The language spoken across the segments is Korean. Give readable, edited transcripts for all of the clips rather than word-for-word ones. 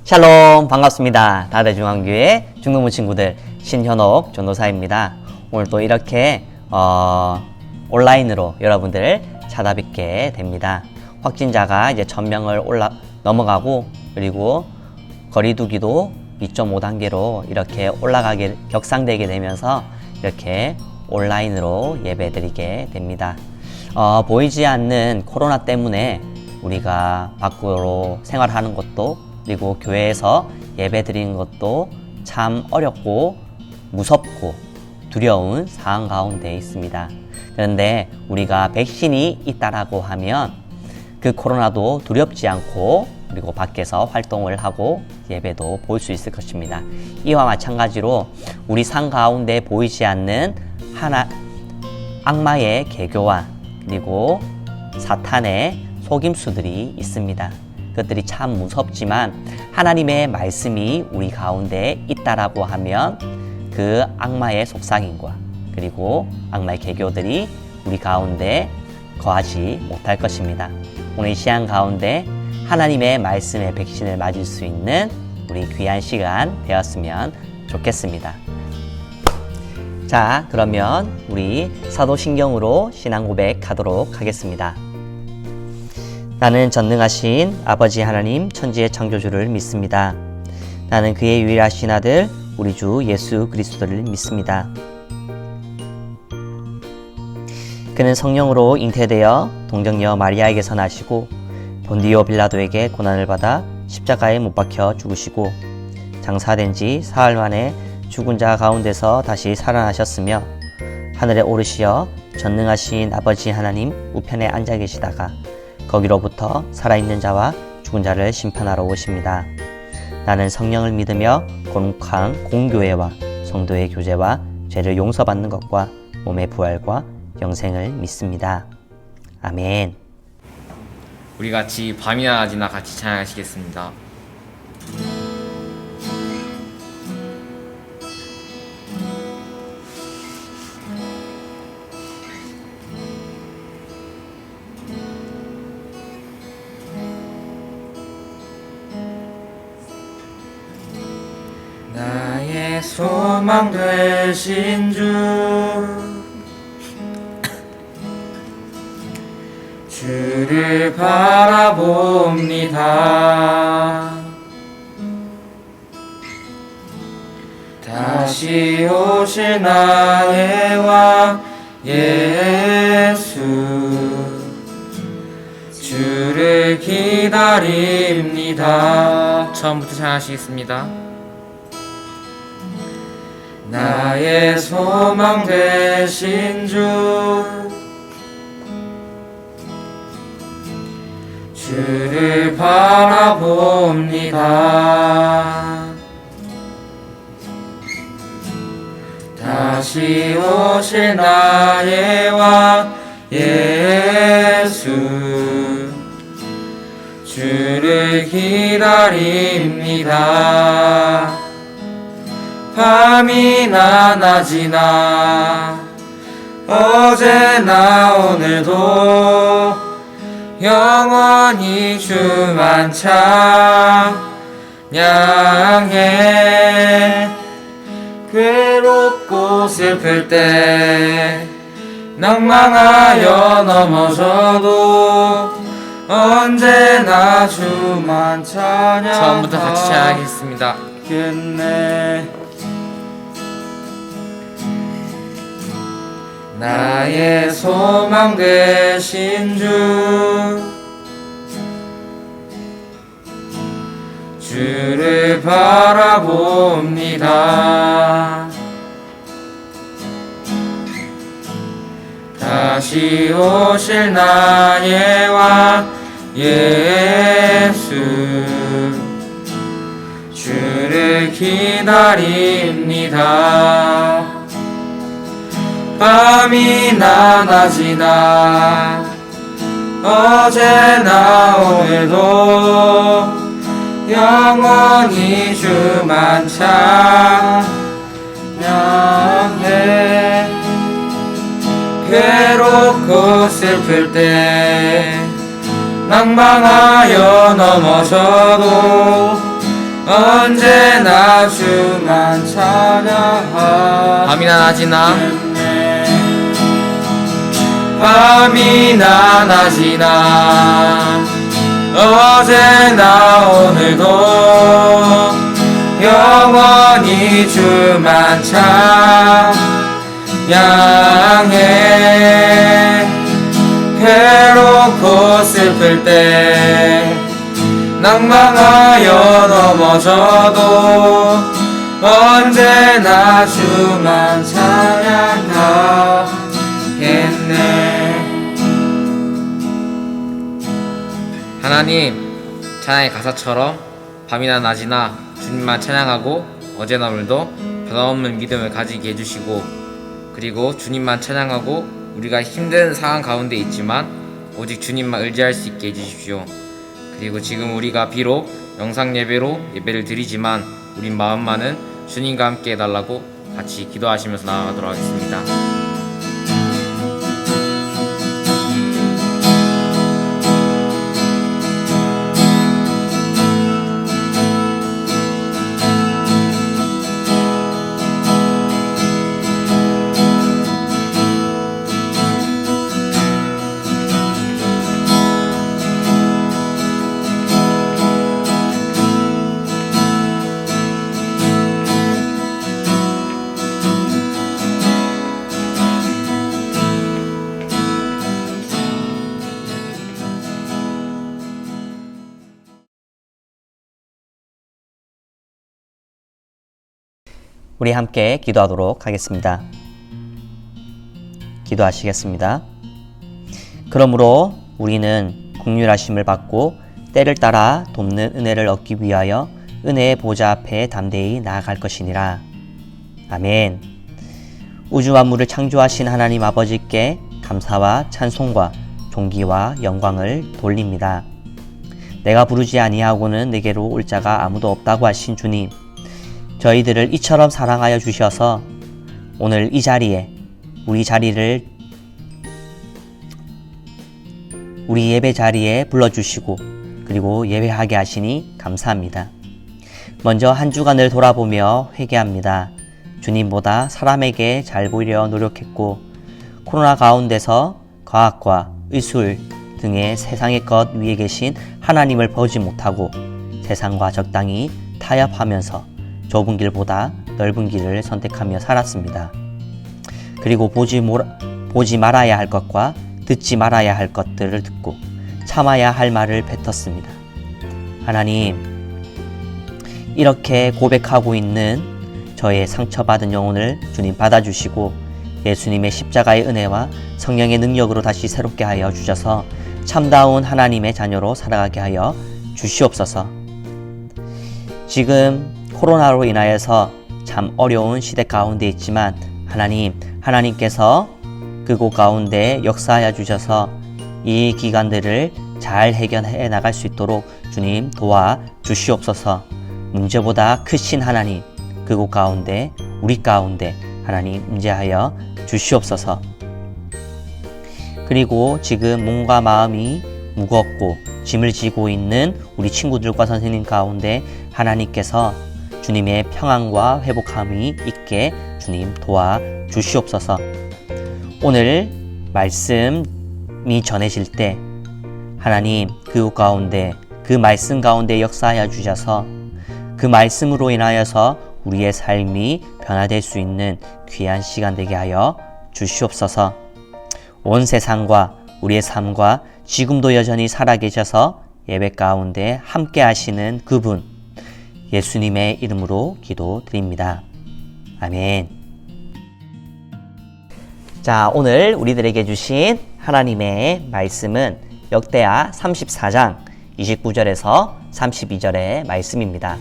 샬롬 반갑습니다. 다대중앙교회 중동부 친구들 신현옥 전도사입니다. 오늘 또 이렇게 온라인으로 여러분들 찾아뵙게 됩니다. 확진자가 이제 1000명을 넘어가고 그리고 거리두기도 2.5단계로 이렇게 격상되게 되면서 이렇게 온라인으로 예배드리게 됩니다. 보이지 않는 코로나 때문에 우리가 밖으로 생활하는 것도 그리고 교회에서 예배 드리는 것도 참 어렵고 무섭고 두려운 상황 가운데 있습니다. 그런데 우리가 백신이 있다라고 하면 그 코로나도 두렵지 않고 그리고 밖에서 활동을 하고 예배도 볼 수 있을 것입니다. 이와 마찬가지로 우리 삶 가운데 보이지 않는 악마의 계교와 그리고 사탄의 속임수들이 있습니다. 그것들이 참 무섭지만 하나님의 말씀이 우리 가운데 있다라고 하면 그 악마의 속삭임과 그리고 악마의 계교들이 우리 가운데 거하지 못할 것입니다. 오늘 이 시간 가운데 하나님의 말씀의 백신을 맞을 수 있는 우리 귀한 시간 되었으면 좋겠습니다. 자, 그러면 우리 사도신경으로 신앙 고백하도록 하겠습니다. 나는 전능하신 아버지 하나님 천지의 창조주를 믿습니다. 나는 그의 유일하신 아들 우리 주 예수 그리스도를 믿습니다. 그는 성령으로 잉태되어 동정녀 마리아에게서 나시고 본디오 빌라도에게 고난을 받아 십자가에 못 박혀 죽으시고 장사된 지 사흘 만에 죽은 자 가운데서 다시 살아나셨으며 하늘에 오르시어 전능하신 아버지 하나님 우편에 앉아 계시다가 거기로부터 살아있는 자와 죽은 자를 심판하러 오십니다. 나는 성령을 믿으며 거룩한 공교회와 성도의 교제와 죄를 용서받는 것과 몸의 부활과 영생을 믿습니다. 아멘. 우리 같이 밤이나 낮이나 같이 찬양하시겠습니다. 나의 소망 되신 주를 바라봅니다. 다시 오실 나의 왕 예수 주를 기다립니다. 처음부터 찬양하시겠습니다. 나의 소망 되신 주를 바라봅니다. 다시 오실 나의 왕 예수 주를 기다립니다. 밤이나 낮이나 어제나 오늘도 영원히 주만 찬양해. 괴롭고 슬플 때 낭망하여 넘어져도 언제나 주만 찬양하겠네. 처음부터 같이 찬양하겠습니다. 나의 소망 되신 주를 바라봅니다. 다시 오실 나의 왕 예수 주를 기다립니다. 밤이나 낮이나 어제나 오늘도 영원히 주만 찬양해. 괴롭고 슬플 때 낭망하여 넘어져도 언제나 주만 찬양하겠네. 밤이나 낮이나 밤이나 낮이나 어제나 오늘도 영원히 주만 찬양해. 괴롭고 슬플 때 낭망하여 넘어져도 언제나 주만 찬양하겠네. 하나님, 찬양의 가사처럼 밤이나 낮이나 주님만 찬양하고 어제나 오늘도 변함없는 믿음을 가지게 해주시고, 그리고 주님만 찬양하고 우리가 힘든 상황 가운데 있지만 오직 주님만 의지할 수 있게 해주십시오. 그리고 지금 우리가 비록 영상 예배로 예배를 드리지만 우리 마음만은 주님과 함께 해달라고 같이 기도하시면서 나아가도록 하겠습니다. 우리 함께 기도하도록 하겠습니다. 기도하시겠습니다. 그러므로 우리는 긍휼하심을 받고 때를 따라 돕는 은혜를 얻기 위하여 은혜의 보좌 앞에 담대히 나아갈 것이니라. 아멘. 우주 만물을 창조하신 하나님 아버지께 감사와 찬송과 존귀와 영광을 돌립니다. 내가 부르지 아니하고는 내게로 올 자가 아무도 없다고 하신 주님, 저희들을 이처럼 사랑하여 주셔서 오늘 이 자리에 우리 예배 자리에 불러주시고 그리고 예배하게 하시니 감사합니다. 먼저 한 주간을 돌아보며 회개합니다. 주님보다 사람에게 잘 보이려 노력했고 코로나 가운데서 과학과 의술 등의 세상의 것 위에 계신 하나님을 보지 못하고 세상과 적당히 타협하면서 좁은 길보다 넓은 길을 선택하며 살았습니다. 그리고 보지 말아야 할 것과 듣지 말아야 할 것들을 듣고 참아야 할 말을 뱉었습니다. 하나님, 이렇게 고백하고 있는 저의 상처받은 영혼을 주님 받아주시고 예수님의 십자가의 은혜와 성령의 능력으로 다시 새롭게 하여 주셔서 참다운 하나님의 자녀로 살아가게 하여 주시옵소서. 지금 코로나로 인하여서 참 어려운 시대 가운데 있지만 하나님께서 그곳 가운데 역사하여 주셔서 이 기간들을 잘 해결해 나갈 수 있도록 주님 도와 주시옵소서. 문제보다 크신 하나님, 그곳 가운데 우리 가운데 하나님 임재하여 주시옵소서. 그리고 지금 몸과 마음이 무겁고 짐을 지고 있는 우리 친구들과 선생님 가운데 하나님께서 주님의 평안과 회복함이 있게 주님 도와 주시옵소서. 오늘 말씀이 전해질 때 하나님 그 가운데 그 말씀 가운데 역사하여 주셔서 그 말씀으로 인하여서 우리의 삶이 변화될 수 있는 귀한 시간 되게 하여 주시옵소서. 온 세상과 우리의 삶과 지금도 여전히 살아계셔서 예배 가운데 함께 하시는 그분 예수님의 이름으로 기도드립니다. 아멘. 자, 오늘 우리들에게 주신 하나님의 말씀은 역대하 34장 29절에서 32절의 말씀입니다.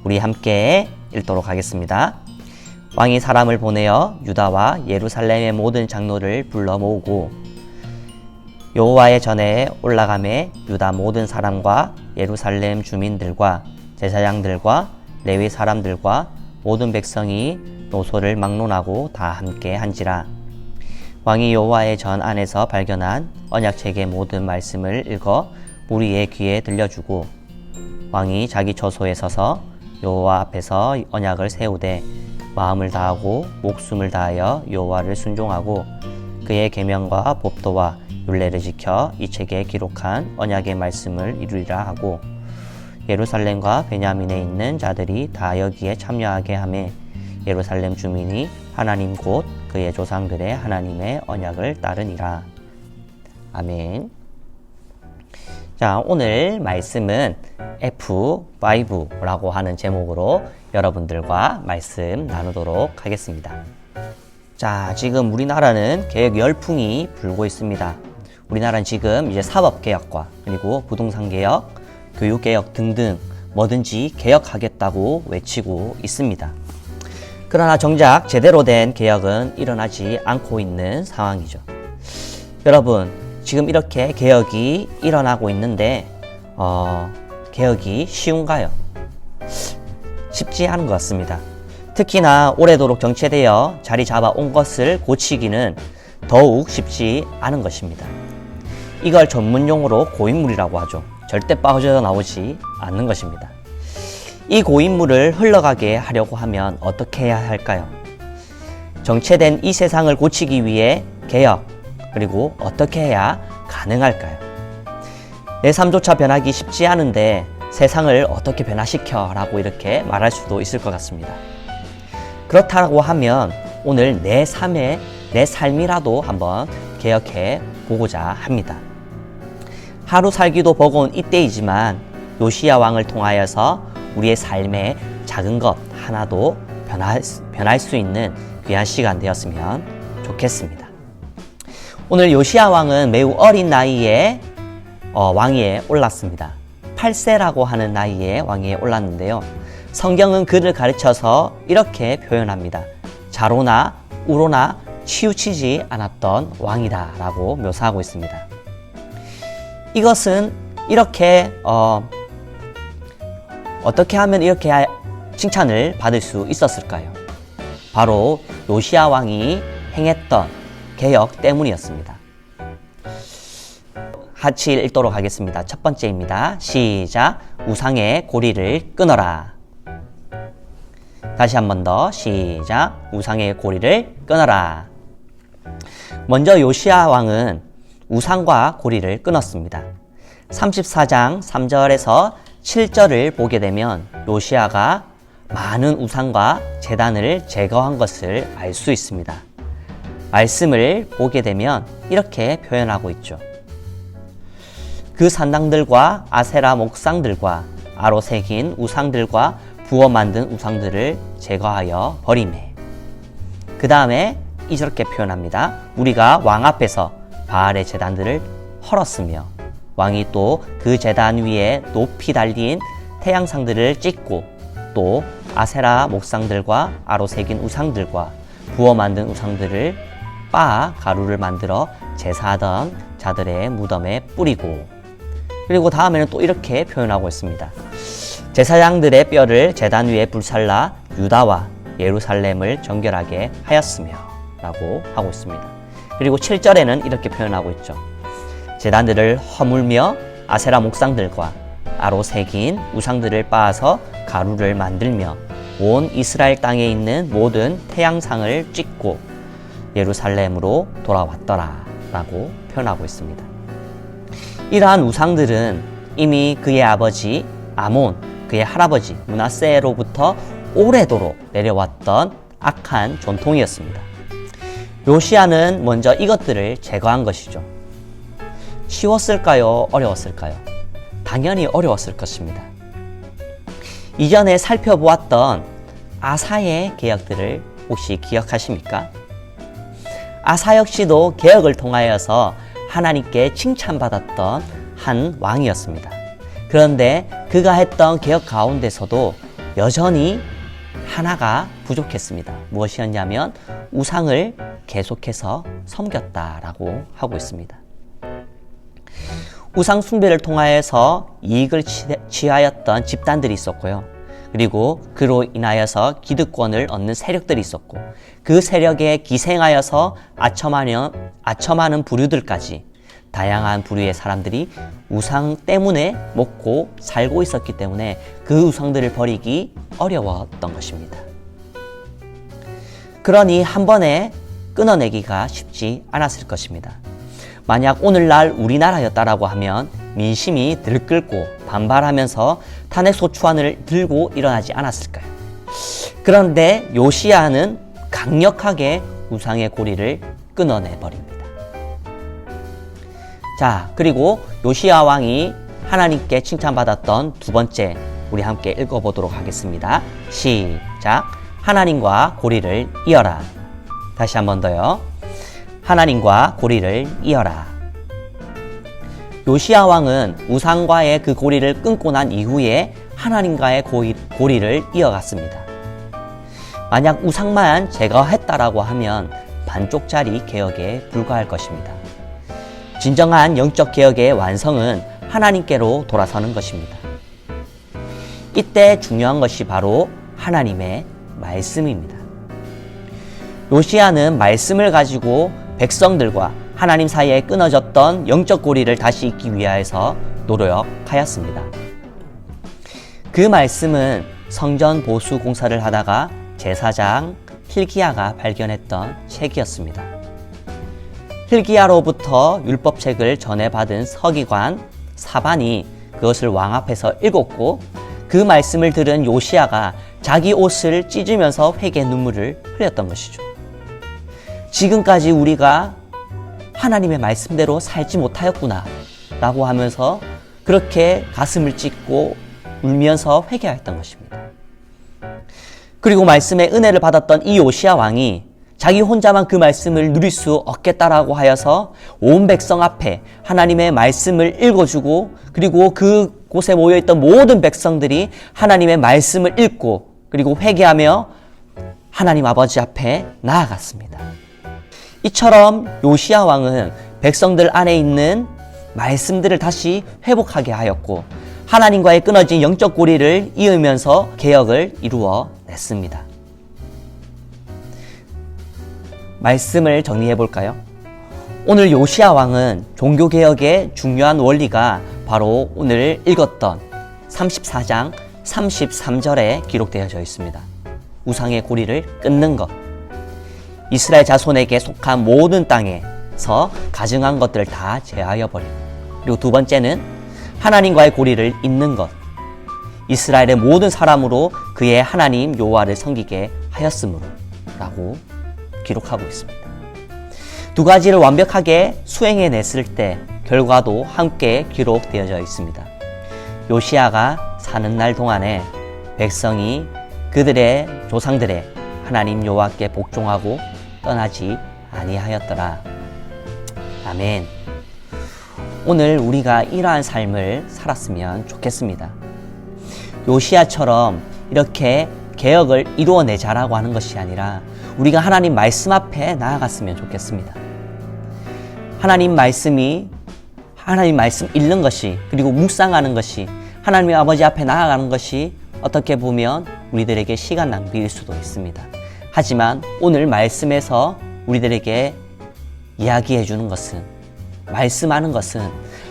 우리 함께 읽도록 하겠습니다. 왕이 사람을 보내어 유다와 예루살렘의 모든 장로를 불러 모으고 여호와의 전에 올라가매 유다 모든 사람과 예루살렘 주민들과 제사장들과 레위 사람들과 모든 백성이 노소를 막론하고 다 함께 한지라. 왕이 여호와의 전 안에서 발견한 언약책의 모든 말씀을 읽어 무리의 귀에 들려주고 왕이 자기 처소에 서서 여호와 앞에서 언약을 세우되 마음을 다하고 목숨을 다하여 여호와를 순종하고 그의 계명과 법도와 율례를 지켜 이 책에 기록한 언약의 말씀을 이루리라 하고 예루살렘과 베냐민에 있는 자들이 다 여기에 참여하게 하매 예루살렘 주민이 하나님 곧 그의 조상들의 하나님의 언약을 따르니라. 아멘. 자, 오늘 말씀은 F5라고 하는 제목으로 여러분들과 말씀 나누도록 하겠습니다. 자, 지금 우리나라는 개혁 열풍이 불고 있습니다. 우리나라는 지금 이제 사법개혁과 그리고 부동산개혁, 교육개혁 등등 뭐든지 개혁하겠다고 외치고 있습니다. 그러나 정작 제대로 된 개혁은 일어나지 않고 있는 상황이죠. 여러분, 지금 이렇게 개혁이 일어나고 있는데 개혁이 쉬운가요? 쉽지 않은 것 같습니다. 특히나 오래도록 정체되어 자리 잡아온 것을 고치기는 더욱 쉽지 않은 것입니다. 이걸 전문용어로 고인물이라고 하죠. 절대 빠져나오지 않는 것입니다. 이 고인물을 흘러가게 하려고 하면 어떻게 해야 할까요? 정체된 이 세상을 고치기 위해 개혁, 그리고 어떻게 해야 가능할까요? 내 삶조차 변하기 쉽지 않은데 세상을 어떻게 변화시켜 라고 이렇게 말할 수도 있을 것 같습니다. 그렇다고 하면 오늘 내 삶이라도 한번 개혁해 보고자 합니다. 하루 살기도 버거운 이때이지만 요시야 왕을 통하여서 우리의 삶의 작은 것 하나도 변할 수 있는 귀한 시간 되었으면 좋겠습니다. 오늘 요시야 왕은 매우 어린 나이에 왕위에 올랐습니다. 8세라고 하는 나이에 왕위에 올랐는데요. 성경은 그를 가르쳐서 이렇게 표현합니다. 자로나 우로나 치우치지 않았던 왕이다 라고 묘사하고 있습니다. 이것은 이렇게 어떻게 하면 이렇게 칭찬을 받을 수 있었을까요? 바로 요시야 왕이 행했던 개혁 때문이었습니다. 같이 읽도록 하겠습니다. 첫 번째입니다. 시작. 우상의 고리를 끊어라. 다시 한 번 더. 시작. 우상의 고리를 끊어라. 먼저 요시야 왕은 우상과 고리를 끊었습니다. 34장 3절에서 7절을 보게 되면 요시야가 많은 우상과 제단을 제거한 것을 알 수 있습니다. 말씀을 보게 되면 이렇게 표현하고 있죠. 그 산당들과 아세라 목상들과 아로 새긴 우상들과 부어 만든 우상들을 제거하여 버리매. 그 다음에 이렇게 표현합니다. 우리가 왕 앞에서 바알의 제단들을 헐었으며 왕이 또 그 제단 위에 높이 달린 태양상들을 찍고 또 아세라 목상들과 아로 새긴 우상들과 부어 만든 우상들을 빻아 가루를 만들어 제사하던 자들의 무덤에 뿌리고, 그리고 다음에는 또 이렇게 표현하고 있습니다. 제사장들의 뼈를 제단 위에 불살라 유다와 예루살렘을 정결하게 하였으며 라고 하고 있습니다. 그리고 7절에는 이렇게 표현하고 있죠. 제단들을 허물며 아세라 목상들과 아로 새긴 우상들을 빻아서 가루를 만들며 온 이스라엘 땅에 있는 모든 태양상을 찍고 예루살렘으로 돌아왔더라 라고 표현하고 있습니다. 이러한 우상들은 이미 그의 아버지 아몬, 그의 할아버지 므낫세로부터 오래도록 내려왔던 악한 전통이었습니다. 요시야는 먼저 이것들을 제거한 것이죠. 쉬웠을까요? 어려웠을까요? 당연히 어려웠을 것입니다. 이전에 살펴보았던 아사의 개혁들을 혹시 기억하십니까? 아사 역시도 개혁을 통하여서 하나님께 칭찬받았던 한 왕이었습니다. 그런데 그가 했던 개혁 가운데서도 여전히 하나가 부족했습니다. 무엇이었냐면 우상을 계속해서 섬겼다라고 하고 있습니다. 우상 숭배를 통하여서 이익을 취하였던 집단들이 있었고요. 그리고 그로 인하여서 기득권을 얻는 세력들이 있었고, 그 세력에 기생하여서 아첨하는 부류들까지 다양한 부류의 사람들이 우상 때문에 먹고 살고 있었기 때문에 그 우상들을 버리기 어려웠던 것입니다. 그러니 한 번에 끊어내기가 쉽지 않았을 것입니다. 만약 오늘날 우리나라였다라고 하면 민심이 들끓고 반발하면서 탄핵소추안을 들고 일어나지 않았을까요? 그런데 요시야는 강력하게 우상의 고리를 끊어내버립니다. 자, 그리고 요시야 왕이 하나님께 칭찬받았던 두 번째, 우리 함께 읽어보도록 하겠습니다. 시작. 하나님과 고리를 이어라. 다시 한 번 더요. 하나님과 고리를 이어라. 요시야 왕은 우상과의 그 고리를 끊고 난 이후에 하나님과의 고리를 이어갔습니다. 만약 우상만 제거했다라고 하면 반쪽짜리 개혁에 불과할 것입니다. 진정한 영적 개혁의 완성은 하나님께로 돌아서는 것입니다. 이때 중요한 것이 바로 하나님의 말씀입니다. 요시야는 말씀을 가지고 백성들과 하나님 사이에 끊어졌던 영적 고리를 다시 잇기 위하여서 노력하였습니다. 그 말씀은 성전 보수 공사를 하다가 제사장 hil기야가 발견했던 책이었습니다. hil기야로부터 율법책을 전해받은 서기관 사반이 그것을 왕 앞에서 읽었고 그 말씀을 들은 요시야가 자기 옷을 찢으면서 회개 눈물을 흘렸던 것이죠. 지금까지 우리가 하나님의 말씀대로 살지 못하였구나 라고 하면서 그렇게 가슴을 찢고 울면서 회개하였던 것입니다. 그리고 말씀의 은혜를 받았던 이 요시야 왕이 자기 혼자만 그 말씀을 누릴 수 없겠다라고 하여서 온 백성 앞에 하나님의 말씀을 읽어주고 그리고 그곳에 모여있던 모든 백성들이 하나님의 말씀을 읽고 그리고 회개하며 하나님 아버지 앞에 나아갔습니다. 이처럼 요시야 왕은 백성들 안에 있는 말씀들을 다시 회복하게 하였고 하나님과의 끊어진 영적 고리를 이으면서 개혁을 이루어냈습니다. 말씀을 정리해 볼까요? 오늘 요시야 왕은 종교개혁의 중요한 원리가 바로 오늘 읽었던 34장 33절에 기록되어져 있습니다. 우상의 고리를 끊는 것, 이스라엘 자손에게 속한 모든 땅에서 가증한 것들을 다 제하여 버리고, 그리고 두 번째는 하나님과의 고리를 잇는 것, 이스라엘의 모든 사람으로 그의 하나님 여호와를 섬기게 하였으므로 라고 기록하고 있습니다. 두 가지를 완벽하게 수행해냈을 때 결과도 함께 기록되어져 있습니다. 요시야가 사는 날 동안에 백성이 그들의 조상들의 하나님 여호와께 복종하고 떠나지 아니하였더라. 아멘. 오늘 우리가 이러한 삶을 살았으면 좋겠습니다. 요시야처럼 이렇게 개혁을 이루어내자라고 하는 것이 아니라 우리가 하나님 말씀 앞에 나아갔으면 좋겠습니다. 하나님 말씀 읽는 것이, 그리고 묵상하는 것이, 하나님의 아버지 앞에 나아가는 것이 어떻게 보면 우리들에게 시간 낭비일 수도 있습니다. 하지만 오늘 말씀에서 우리들에게 이야기해 주는 것은, 말씀하는 것은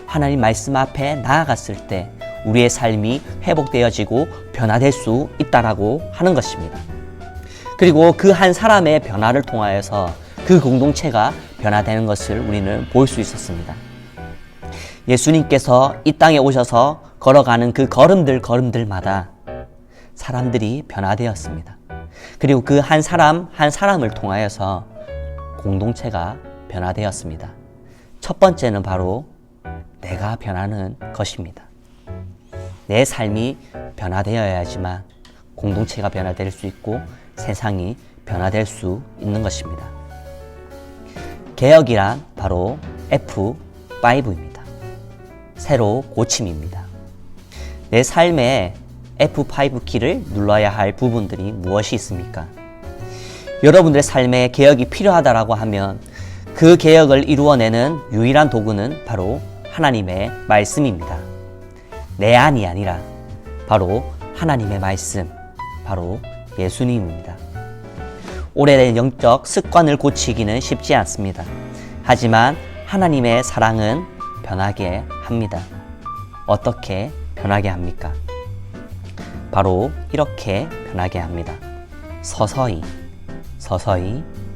하나님 말씀 앞에 나아갔을 때 우리의 삶이 회복되어지고 변화될 수 있다라고 하는 것입니다. 그리고 그 한 사람의 변화를 통하여서 그 공동체가 변화되는 것을 우리는 볼 수 있었습니다. 예수님께서 이 땅에 오셔서 걸어가는 그 걸음들마다 사람들이 변화되었습니다. 그리고 그 한 사람 한 사람을 통하여서 공동체가 변화되었습니다. 첫 번째는 바로 내가 변하는 것입니다. 내 삶이 변화되어야지만 공동체가 변화될 수 있고 세상이 변화될 수 있는 것입니다. 개혁이란 바로 F5입니다. 새로 고침입니다. 내 삶에 F5 키를 눌러야 할 부분들이 무엇이 있습니까? 여러분들의 삶에 개혁이 필요하다라고 하면 그 개혁을 이루어내는 유일한 도구는 바로 하나님의 말씀입니다. 내 안이 아니라 바로 하나님의 말씀, 바로 예수님입니다. 오래된 영적 습관을 고치기는 쉽지 않습니다. 하지만 하나님의 사랑은 변하게 합니다. 어떻게 변하게 합니까? 바로 이렇게 변하게 합니다. 서서히,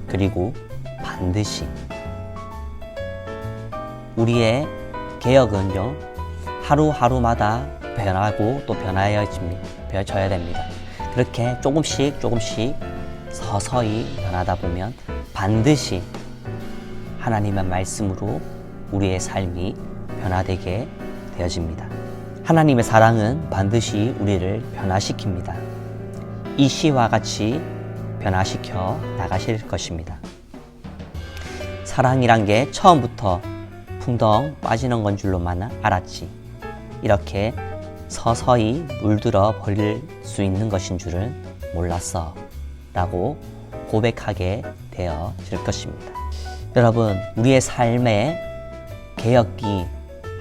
그리고 반드시. 우리의 개혁은요, 하루하루마다 변하고 또 변해져야 됩니다. 그렇게 조금씩 서서히 변하다 보면 반드시 하나님의 말씀으로 우리의 삶이 변화되게 되어집니다. 하나님의 사랑은 반드시 우리를 변화시킵니다. 이 시와 같이 변화시켜 나가실 것입니다. 사랑이란 게 처음부터 풍덩 빠지는 건 줄로만 알았지, 이렇게 서서히 물들어 버릴 수 있는 것인 줄은 몰랐어 라고 고백하게 되어질 것입니다. 여러분, 우리의 삶의 개혁이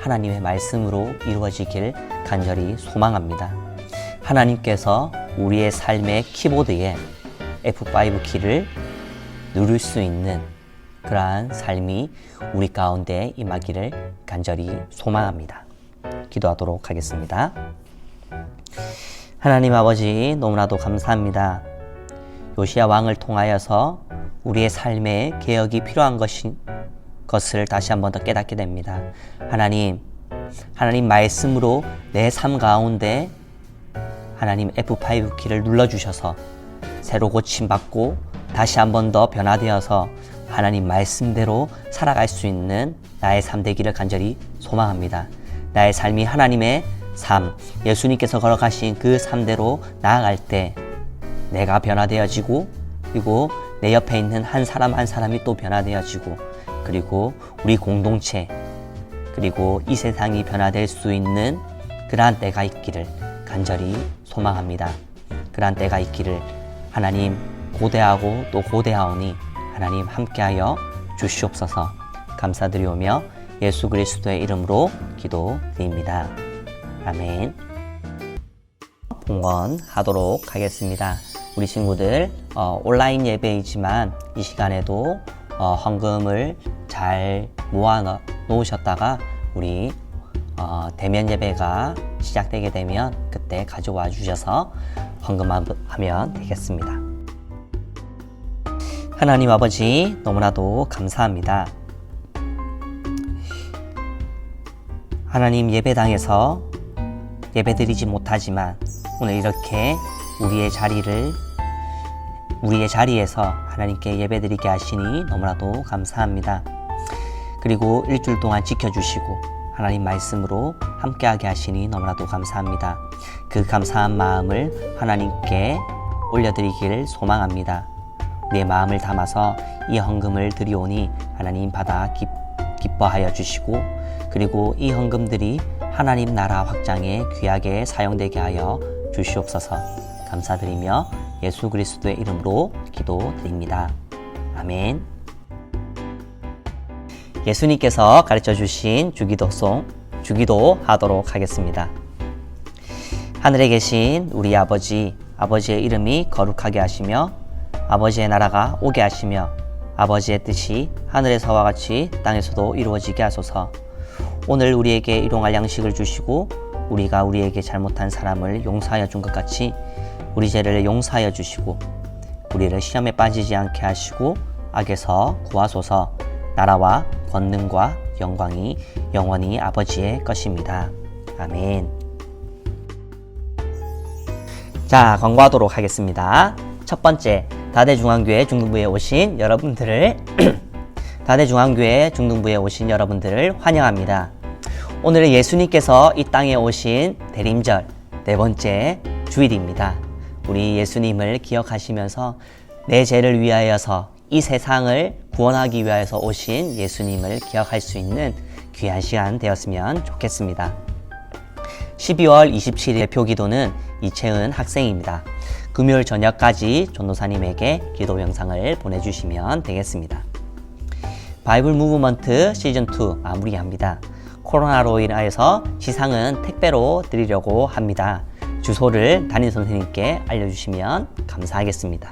하나님의 말씀으로 이루어지길 간절히 소망합니다. 하나님께서 우리의 삶의 키보드에 F5 키를 누를 수 있는 그러한 삶이 우리 가운데 임하기를 간절히 소망합니다. 기도하도록 하겠습니다. 하나님 아버지, 너무나도 감사합니다. 요시야 왕을 통하여서 우리의 삶에 개혁이 필요한 것을 다시 한 번 더 깨닫게 됩니다. 하나님 말씀으로 내 삶 가운데 하나님 F5 키를 눌러주셔서 새로 고침받고 다시 한 번 더 변화되어서 하나님 말씀대로 살아갈 수 있는 나의 삶 되기를 간절히 소망합니다. 나의 삶이 하나님의 삶, 예수님께서 걸어가신 그 삶대로 나아갈 때 내가 변화되어지고, 그리고 내 옆에 있는 한 사람 한 사람이 또 변화되어지고, 그리고 우리 공동체, 그리고 이 세상이 변화될 수 있는 그러한 때가 있기를 간절히 소망합니다. 그러한 때가 있기를 하나님 고대하고 또 고대하오니 하나님 함께하여 주시옵소서. 감사드리오며 예수 그리스도의 이름으로 기도드립니다. 아멘. 봉헌하도록 하겠습니다. 우리 친구들 온라인 예배이지만 이 시간에도 헌금을 잘 모아 놓으셨다가 우리 대면 예배가 시작되게 되면 그때 가져와 주셔서 헌금하면 되겠습니다. 하나님 아버지, 너무나도 감사합니다. 하나님, 예배당에서 예배드리지 못하지만 오늘 이렇게 우리의 자리에서 하나님께 예배드리게 하시니 너무나도 감사합니다. 그리고 일주일 동안 지켜주시고 하나님 말씀으로 함께하게 하시니 너무나도 감사합니다. 그 감사한 마음을 하나님께 올려드리기를 소망합니다. 우리의 마음을 담아서 이 헌금을 드리오니 하나님 받아 기뻐하여 주시고, 그리고 이 헌금들이 하나님 나라 확장에 귀하게 사용되게 하여 주시옵소서. 감사드리며 예수 그리스도의 이름으로 기도드립니다. 아멘. 예수님께서 가르쳐 주신 주기도송, 주기도 하도록 하겠습니다. 하늘에 계신 우리 아버지, 아버지의 이름이 거룩하게 하시며 아버지의 나라가 오게 하시며 아버지의 뜻이 하늘에서와 같이 땅에서도 이루어지게 하소서. 오늘 우리에게 일용할 양식을 주시고 우리가 우리에게 잘못한 사람을 용서하여 준 것 같이 우리 죄를 용서하여 주시고 우리를 시험에 빠지지 않게 하시고 악에서 구하소서. 나라와 권능과 영광이 영원히 아버지의 것입니다. 아멘. 자, 광고하도록 하겠습니다. 첫 번째, 다대중앙교회 중등부에 오신 여러분들을 환영합니다. 오늘은 예수님께서 이 땅에 오신 대림절 네 번째 주일입니다. 우리 예수님을 기억하시면서 내 죄를 위하여서 이 세상을 구원하기 위하여서 오신 예수님을 기억할 수 있는 귀한 시간 되었으면 좋겠습니다. 12월 27일 표기도는 이채은 학생입니다. 금요일 저녁까지 전도사님에게 기도 영상을 보내주시면 되겠습니다. 바이블 무브먼트 시즌2 마무리합니다. 코로나로 인하여서 시상은 택배로 드리려고 합니다. 주소를 담임선생님께 알려주시면 감사하겠습니다.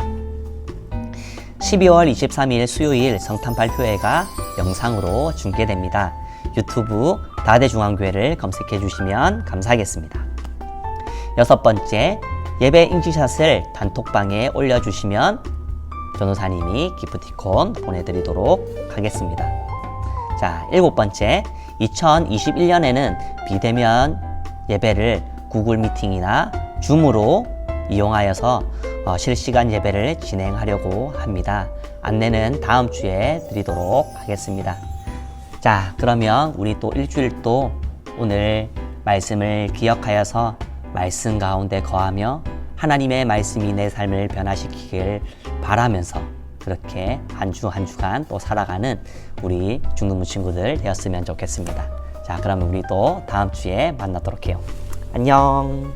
12월 23일 수요일 성탄 발표회가 영상으로 중계됩니다. 유튜브 다대중앙교회를 검색해 주시면 감사하겠습니다. 6번째, 예배 인증샷을 단톡방에 올려주시면 전도사님이 기프티콘 보내드리도록 하겠습니다. 자, 7번째, 2021년에는 비대면 예배를 구글 미팅이나 줌으로 이용하여서 실시간 예배를 진행하려고 합니다. 안내는 다음 주에 드리도록 하겠습니다. 자, 그러면 우리 또 일주일 또 오늘 말씀을 기억하여서 말씀 가운데 거하며 하나님의 말씀이 내 삶을 변화시키길 바라면서 그렇게 한 주 한 주간 또 살아가는 우리 중등부 친구들 되었으면 좋겠습니다. 자, 그러면 우리 또 다음 주에 만나도록 해요. 안녕.